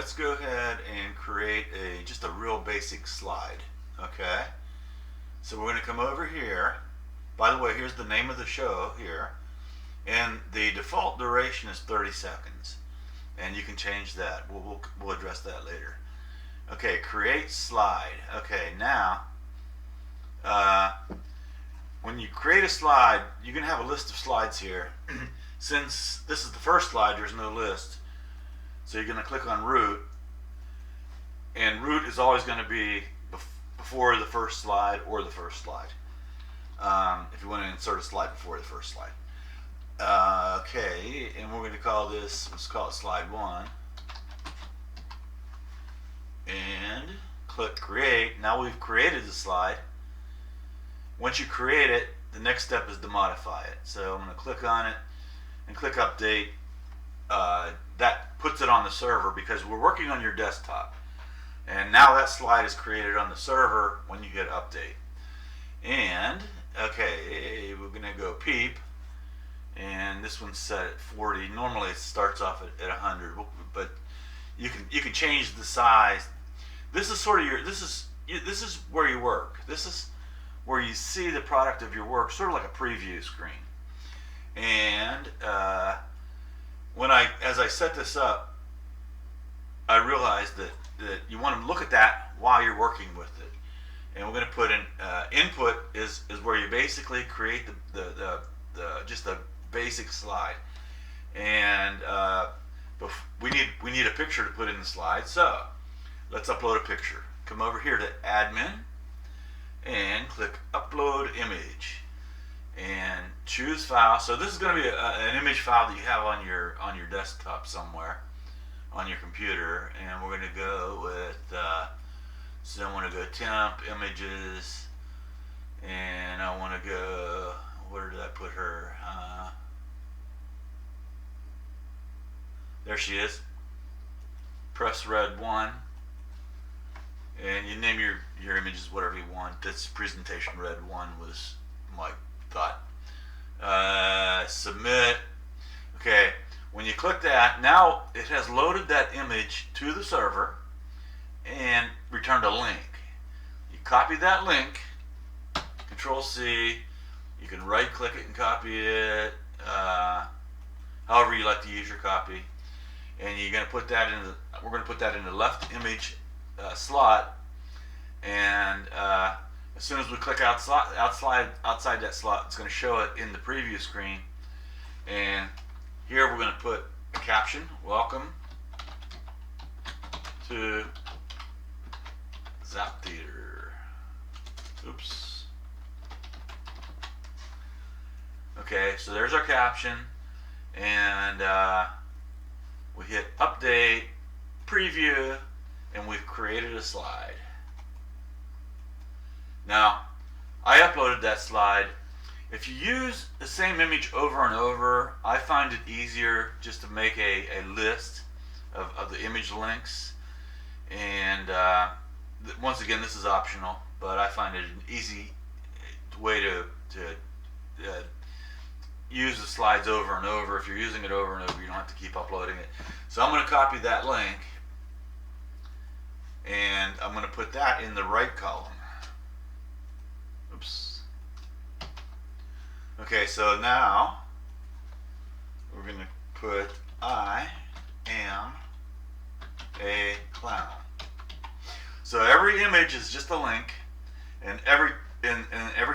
let's go ahead and create just a real basic slide. Okay, so we're going to come over here. By the way, here's the name of the show here, and the default duration is 30 seconds, and you can change that. We'll address that later. Okay, create slide. Okay, now when you create a slide, you can have a list of slides here. Since this is the first slide, there's no list. So you're going to click on root, and root is always going to be before the first slide or the first slide. If you want to insert a slide before the first slide. Okay, and we're going to call this, let's call it slide 1. And click create. Now we've created the slide. Once you create it, the next step is to modify it. So I'm going to click on it and click update. That puts it on the server because we're working on your desktop. And now that slide is created on the server when you hit update. And, okay, we're going to go peep. And this one's set at 40. Normally it starts off at 100, but you can change the size. This is sort of this is where you work. This is where you see the product of your work, sort of like a preview screen. And as I set this up, I realized that you want to look at that while you're working with it. And we're going to put in input is where you basically create just the basic slide. And we need a picture to put in the slide. So let's upload a picture. Come over here to admin and click upload image and choose file. So this is going to be an image file that you have on your desktop somewhere on your computer, and we're going to go with so I want to go temp images, and I want to go, where did I put her? There she is. Press red 1, and you name your images whatever you want. This presentation red 1 was my thought. Submit. Okay, when you click that, now it has loaded that image to the server and returned a link. You copy that link, Control C. You can right click it and copy it, however you like to use your copy. And you're going to put that in we're going to put that in the left image slot, and as soon as we click outside that slot, it's going to show it in the preview screen. And here we're going to put a caption: welcome to Zap Theater. Oops. Okay, so there's our caption, and we hit update, preview, and we've created a slide. Now, I uploaded that slide. If you use the same image over and over, I find it easier just to make a list of the image links. And once again, this is optional, but I find it an easy way to use the slides over and over. If you're using it over and over, you don't have to keep uploading it. So I'm going to copy that link, and I'm going to put that in the right column. Oops. Okay, so now we're going to put I am a clown. So every image is just a link, and every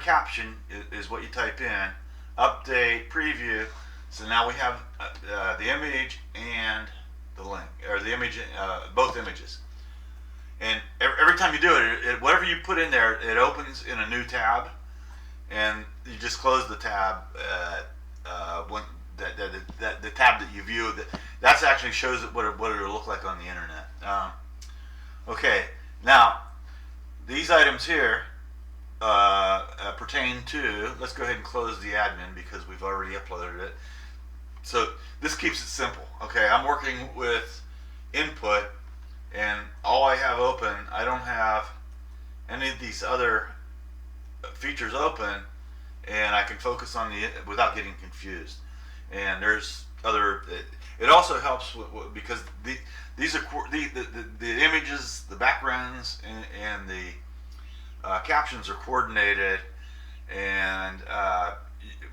caption is what you type in. Update, preview. So now we have the image and the link, or the image, both images. And every time you do it, whatever you put in there, it opens in a new tab, and you just close the tab. When the tab that you view, that actually shows what it'll look like on the internet. Okay, now these items here pertain to. Let's go ahead and close the admin because we've already uploaded it. So this keeps it simple. Okay, I'm working with input, and all I have open, I don't have any of these other features open, and I can focus on without getting confused. And there's other, It also helps because these are the images, the backgrounds, and the captions are coordinated, and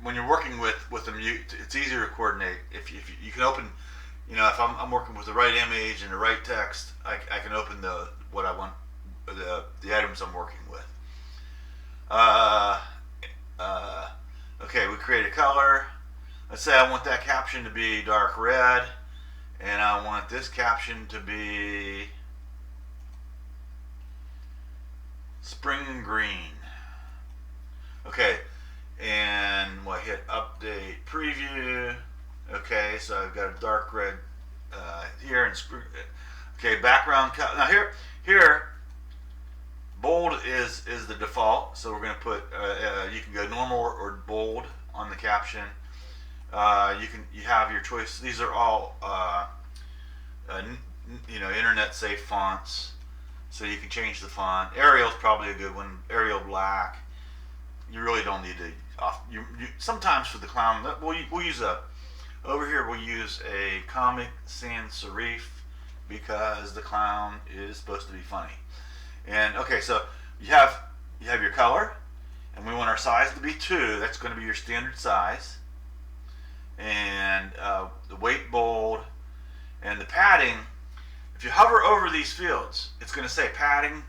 when you're working with them, it's easier to coordinate. If you can open, if I'm working with the right image and the right text, I can open what I want, the items I'm working with. Okay, we create a color. Let's say I want that caption to be dark red, and I want this caption to be spring green. Okay, and we'll hit update preview. Okay, so I've got a dark red here and okay, background color. Now here bold is the default, so we're going to put you can go normal or bold on the caption. You have your choice. These are all internet safe fonts, so you can change the font. Arial's probably a good one. Arial black. You really don't need to. Sometimes for the clown, we'll use over here we'll use a Comic Sans Serif because the clown is supposed to be funny. And okay, so you have your color, and we want our size to be 2. That's going to be your standard size. And the weight bold, and the padding. If you hover over these fields, it's going to say padding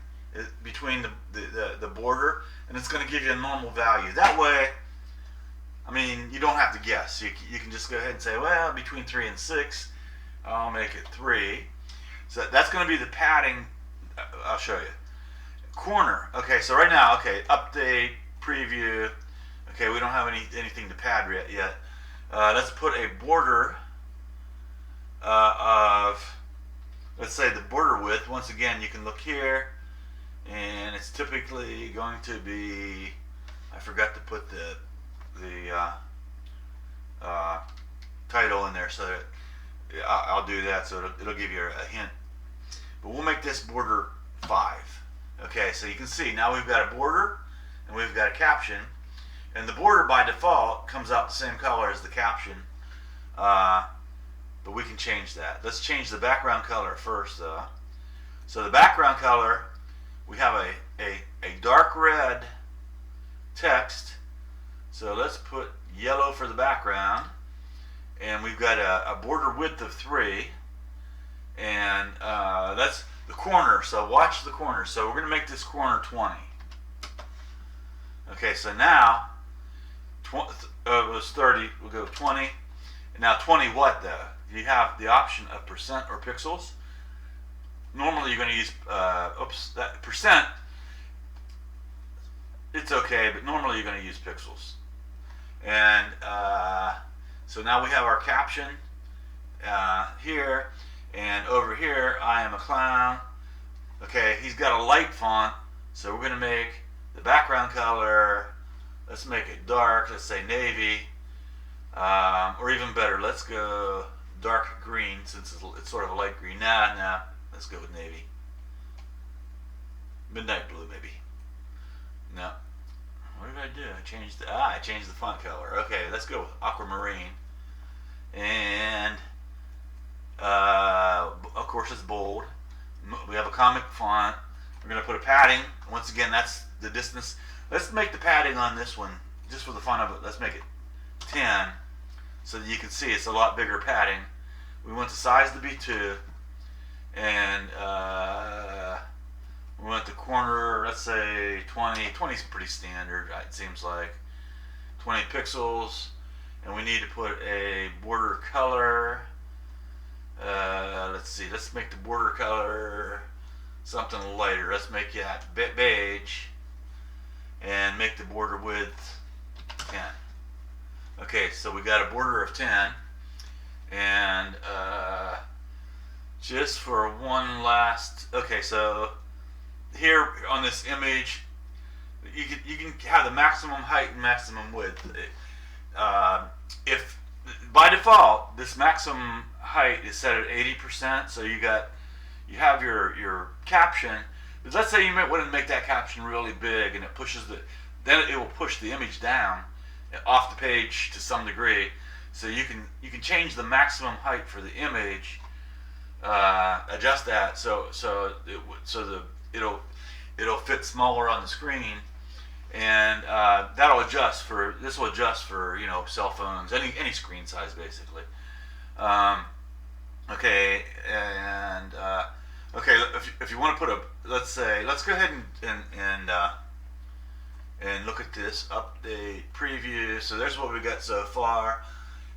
between the border, and it's going to give you a normal value. That way, I mean, you don't have to guess. You can just go ahead and say, well, between 3 and 6, I'll make it 3. So that's going to be the padding. I'll show you. Corner. Okay, so right now, okay, update, preview. Okay, we don't have anything to pad yet. Let's put a border of, let's say the border width. Once again, you can look here, and it's typically going to be, I forgot to put the title in there, so that I'll do that, so it'll give you a hint. But we'll make this border 5. Okay, so you can see now we've got a border and we've got a caption, and the border by default comes out the same color as the caption, but we can change that. Let's change the background color first though. So the background color, we have a dark red text, so let's put yellow for the background, and we've got a border width of 3, and that's the corner. So watch the corner. So we're going to make this corner 20. Okay, so now it was 30. We'll go 20. And now 20 what though? You have the option of percent or pixels. Normally you're going to use that percent. It's okay, but normally you're going to use pixels. And so now we have our caption here, and over here, I am a clown. Okay, he's got a light font, so we're going to make the background color, let's make it dark, let's say navy, or even better, let's go dark green, since it's sort of a light green. Nah, let's go with navy. Midnight blue, maybe. No. What did I do? I changed the font color. Okay, let's go with aquamarine. And of course it's bold. We have a comic font. We're going to put a padding. Once again, that's the distance. Let's make the padding on this one, just for the fun of it, let's make it 10, so that you can see it's a lot bigger padding. We want the size to be 2, and we want the corner, let's say 20. 20 is pretty standard, it seems like. 20 pixels, and we need to put a border color. Let's see, let's make the border color something lighter. Let's make that beige, and make the border width 10. Okay, so we got a border of 10, and just for one last, okay, so here on this image, you can have the maximum height and maximum width. If by default this maximum height is set at 80%, so you have your caption. But let's say you might want to make that caption really big, and then it will push the image down off the page to some degree. So you can change the maximum height for the image, adjust that it'll fit smaller on the screen, and that'll adjust for this will adjust for cell phones, any screen size basically. Um, okay, and okay, if you want to put a let's go ahead and look at this update preview. So there's what we got so far,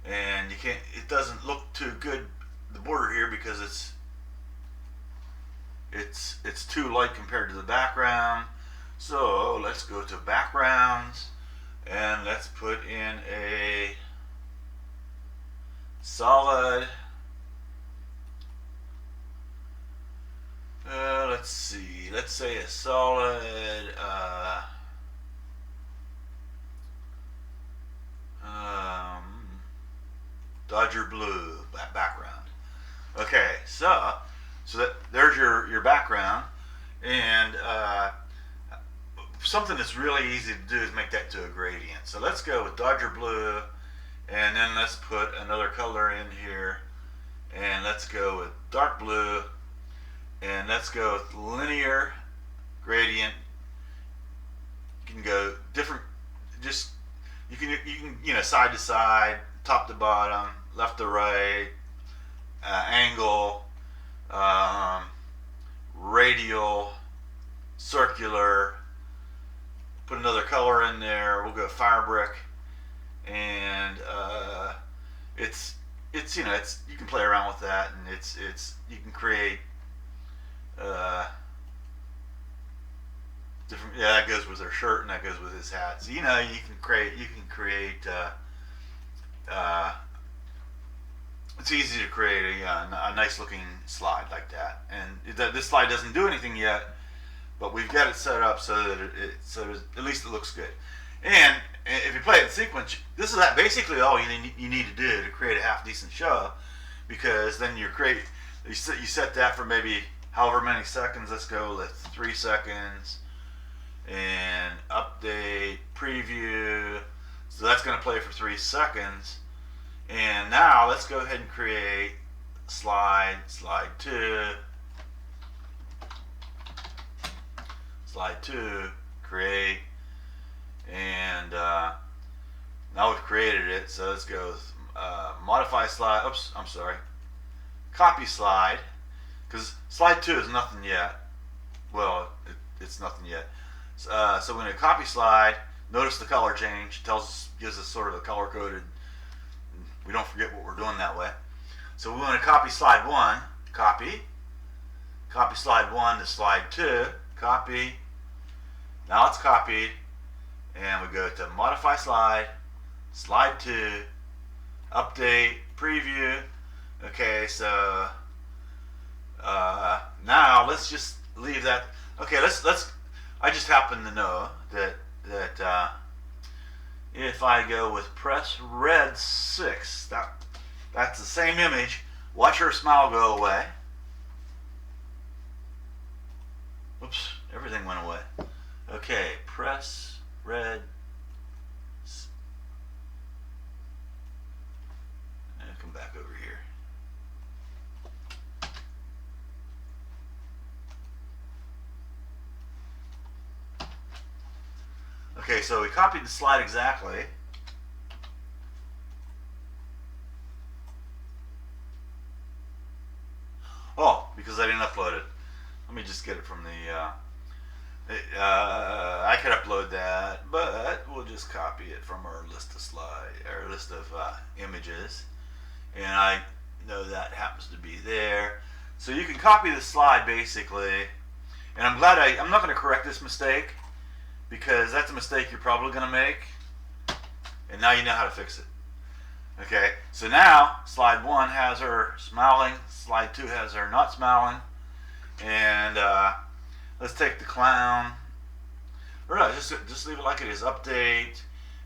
and it doesn't look too good, the border here, because it's too light compared to the background. So let's go to backgrounds, and let's put in a solid, let's see, let's say a solid Dodger blue background. Okay, so there's your background, and something that's really easy to do is make that to a gradient. So let's go with Dodger blue, and then let's put another color in here, and let's go with dark blue, and let's go with linear gradient. You can go different, just you can side to side, top to bottom, left to right, angle, radial, circular. Put another color in there. We'll go fire brick, and it's you can play around with that, and it's you can create different. Yeah, that goes with her shirt, and that goes with his hat. So you can create it's easy to create a nice looking slide like that. And this slide doesn't do anything yet, but we've got it set up so that at least it looks good. And if you play it in sequence, this is basically all you need to do to create a half decent show, because then you set that for maybe however many seconds. Let's go with 3 seconds, and update preview. So that's going to play for 3 seconds. And now let's go ahead and create slide 2, create, and now we've created it. So let's go with modify slide. Oops, I'm sorry. Copy slide, because slide 2 is nothing yet. Well, it's nothing yet. So we're going to copy slide. Notice the color change. Gives us sort of a color coded. We don't forget what we're doing that way. So we want to copy slide 1. Copy slide 1 to slide 2. Copy. Now it's copied, and we go to modify slide 2, update preview. Okay, so now let's just leave that. Okay, let's. I just happen to know that if I go with press red 6, that's the same image. Watch her smile go away. Oops, everything went away. Okay, press red. And come back over here. Okay, so we copied the slide exactly. Oh, because I didn't upload it. Let me just get it from the. I could upload that, but we'll just copy it from our list of images, and I know that happens to be there. So you can copy the slide basically, and I'm glad I'm not going to correct this mistake, because that's a mistake you're probably going to make, and now you know how to fix it. Okay, so now slide 1 has her smiling, slide 2 has her not smiling, and let's take the clown, or no, just leave it like it is, update,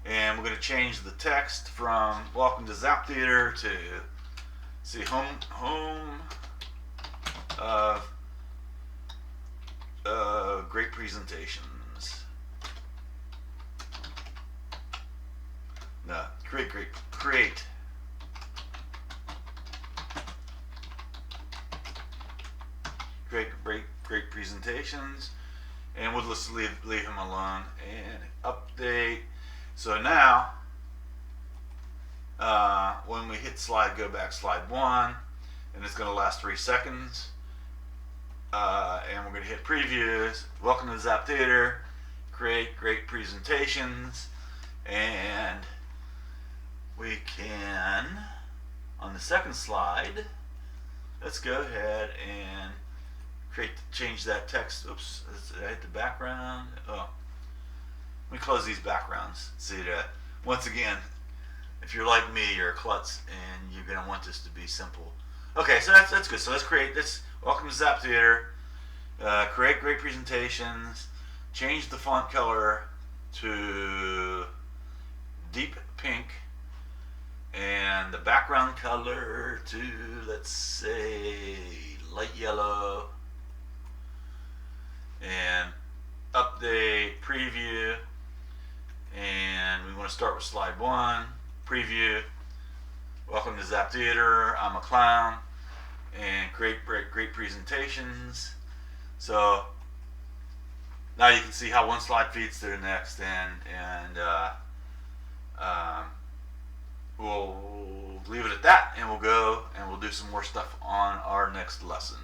and we're going to change the text from welcome to Zap Theater to, see, home of great presentations. No, create presentations, and we'll just leave him alone and update. So now, when we hit slide, go back slide 1, and it's going to last 3 seconds. And we're going to hit previews. Welcome to Zap Theater. Create great presentations. And we can, on the second slide, let's go ahead and change that text. Oops, I hit the background. Oh, let me close these backgrounds. See that? Once again, if you're like me, you're a klutz, and you're going to want this to be simple. Okay, so that's good. So let's create this. Welcome to Zap Theater. Create great presentations. Change the font color to deep pink, and the background color to, let's say, light yellow. And update, preview, and we want to start with slide 1. Preview. Welcome to Zap Theater. I'm a clown, and create great presentations. So now you can see how one slide feeds to the next, and we'll leave it at that, and we'll go and we'll do some more stuff on our next lesson.